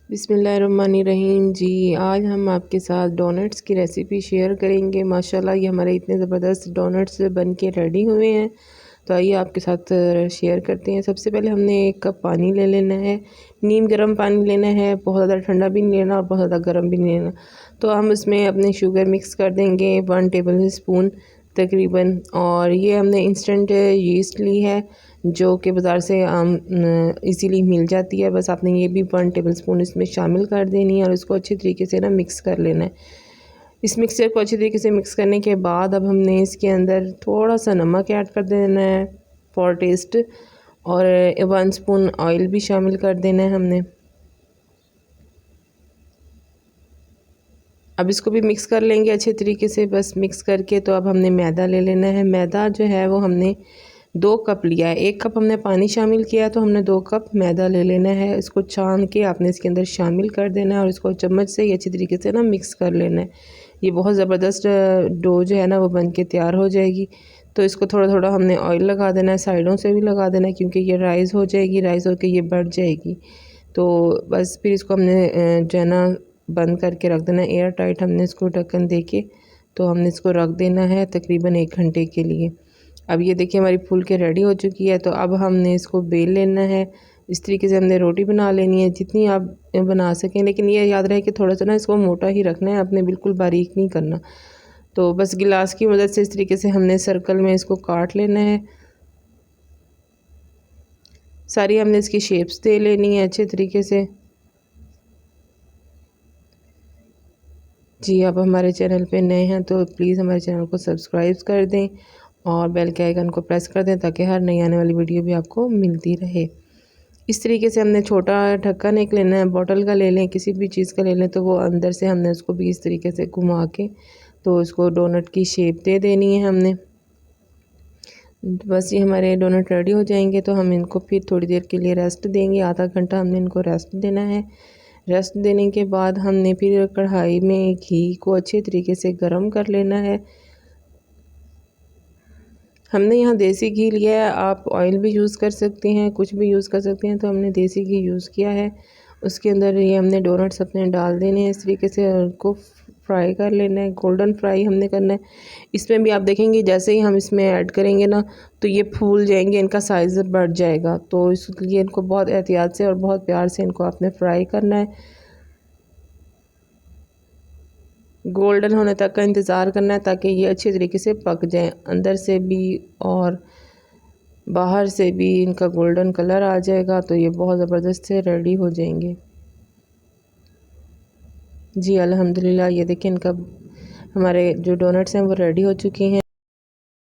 बिस्मिल्लाहिर्रहमानिर्रहीम जी। आज हम आपके साथ डोनट्स की रेसिपी शेयर करेंगे। माशाल्लाह ये हमारे इतने ज़बरदस्त डोनट्स बन के रेडी हुए हैं। तो आइए आपके साथ शेयर करते हैं। सबसे पहले हमने 1 कप पानी ले लेना है। नीम गर्म पानी लेना है, बहुत ज़्यादा ठंडा भी नहीं लेना और बहुत ज़्यादा गर्म भी नहीं लेना। तो हम इसमें अपनी शुगर मिक्स कर देंगे 1 टेबल स्पून तकरीबन। और ये हमने इंस्टेंट यीस्ट ली है जो कि बाज़ार से इजीली मिल जाती है। बस आपने ये भी 1 टेबलस्पून इसमें शामिल कर देनी है और इसको अच्छी तरीके से ना मिक्स कर लेना है। इस मिक्सचर को अच्छी तरीके से मिक्स करने के बाद अब हमने इसके अंदर थोड़ा सा नमक ऐड कर देना है फॉर टेस्ट, और 1 स्पून ऑयल भी शामिल कर देना है हमने। अब इसको भी मिक्स कर लेंगे अच्छे तरीके से। बस मिक्स करके तो अब हमने मैदा ले लेना है। मैदा जो है वो हमने 2 कप लिया है। 1 कप हमने पानी शामिल किया तो हमने 2 कप मैदा ले लेना है। इसको छान के आपने इसके अंदर शामिल कर देना है और इसको चम्मच से ही अच्छी तरीके से ना मिक्स कर लेना है। ये बहुत ज़बरदस्त डो जो है ना वो बन के तैयार हो जाएगी। तो इसको थोड़ा थोड़ा हमने ऑयल लगा देना है, साइडों से भी लगा देना है क्योंकि ये राइज़ हो जाएगी, राइज़ होकर ये बढ़ जाएगी। तो बस फिर इसको हमने जो है ना बंद करके रख देना है, एयर टाइट हमने इसको ढक्कन दे के। तो हमने इसको रख देना है तकरीबन 1 घंटे के लिए। अब ये देखिए हमारी फूल के रेडी हो चुकी है। तो अब हमने इसको बेल लेना है। इस तरीके से हमने रोटी बना लेनी है जितनी आप बना सकें, लेकिन ये याद रहे कि थोड़ा सा ना इसको मोटा ही रखना है, आपने बिल्कुल बारीक नहीं करना। तो बस गिलास की मदद से इस तरीके से हमने सर्कल में इसको काट लेना है। सारी हमने इसकी शेप्स दे लेनी है अच्छे तरीके से। जी, आप हमारे चैनल पे नए हैं तो प्लीज़ हमारे चैनल को सब्सक्राइब कर दें और बेल के आइकन को प्रेस कर दें ताकि हर नई आने वाली वीडियो भी आपको मिलती रहे। इस तरीके से हमने छोटा ढक्कन एक लेना है, बॉटल का ले लें, किसी भी चीज़ का ले लें। तो वो अंदर से हमने उसको भी इस तरीके से घुमा के तो उसको डोनट की शेप दे देनी है हमने। बस ये हमारे डोनट रेडी हो जाएंगे तो हम इनको फिर थोड़ी देर के लिए रेस्ट देंगे। आधा घंटा हमने इनको रेस्ट देना है। रेस्ट देने के बाद हमने फिर कढ़ाई में घी को अच्छे तरीके से गर्म कर लेना है। हमने यहाँ देसी घी लिया है, आप ऑयल भी यूज़ कर सकते हैं, कुछ भी यूज़ कर सकते हैं। तो हमने देसी घी यूज़ किया है। उसके अंदर ये हमने डोनट्स अपने डाल देने हैं इस तरीके से, उनको फ्राई कर लेना है, गोल्डन फ्राई हमने करना है। इसमें भी आप देखेंगे जैसे ही हम इसमें ऐड करेंगे ना तो ये फूल जाएंगे, इनका साइज़ बढ़ जाएगा। तो इसलिए इनको बहुत एहतियात से और बहुत प्यार से इनको आपने फ्राई करना है। गोल्डन होने तक का इंतज़ार करना है ताकि ये अच्छे तरीके से पक जाएं, अंदर से भी और बाहर से भी इनका गोल्डन कलर आ जाएगा। तो ये बहुत ज़बरदस्त से रेडी हो जाएंगे। जी अल्हम्दुलिल्लाह, ये देखिए इनका हमारे जो डोनट्स हैं वो रेडी हो चुके हैं।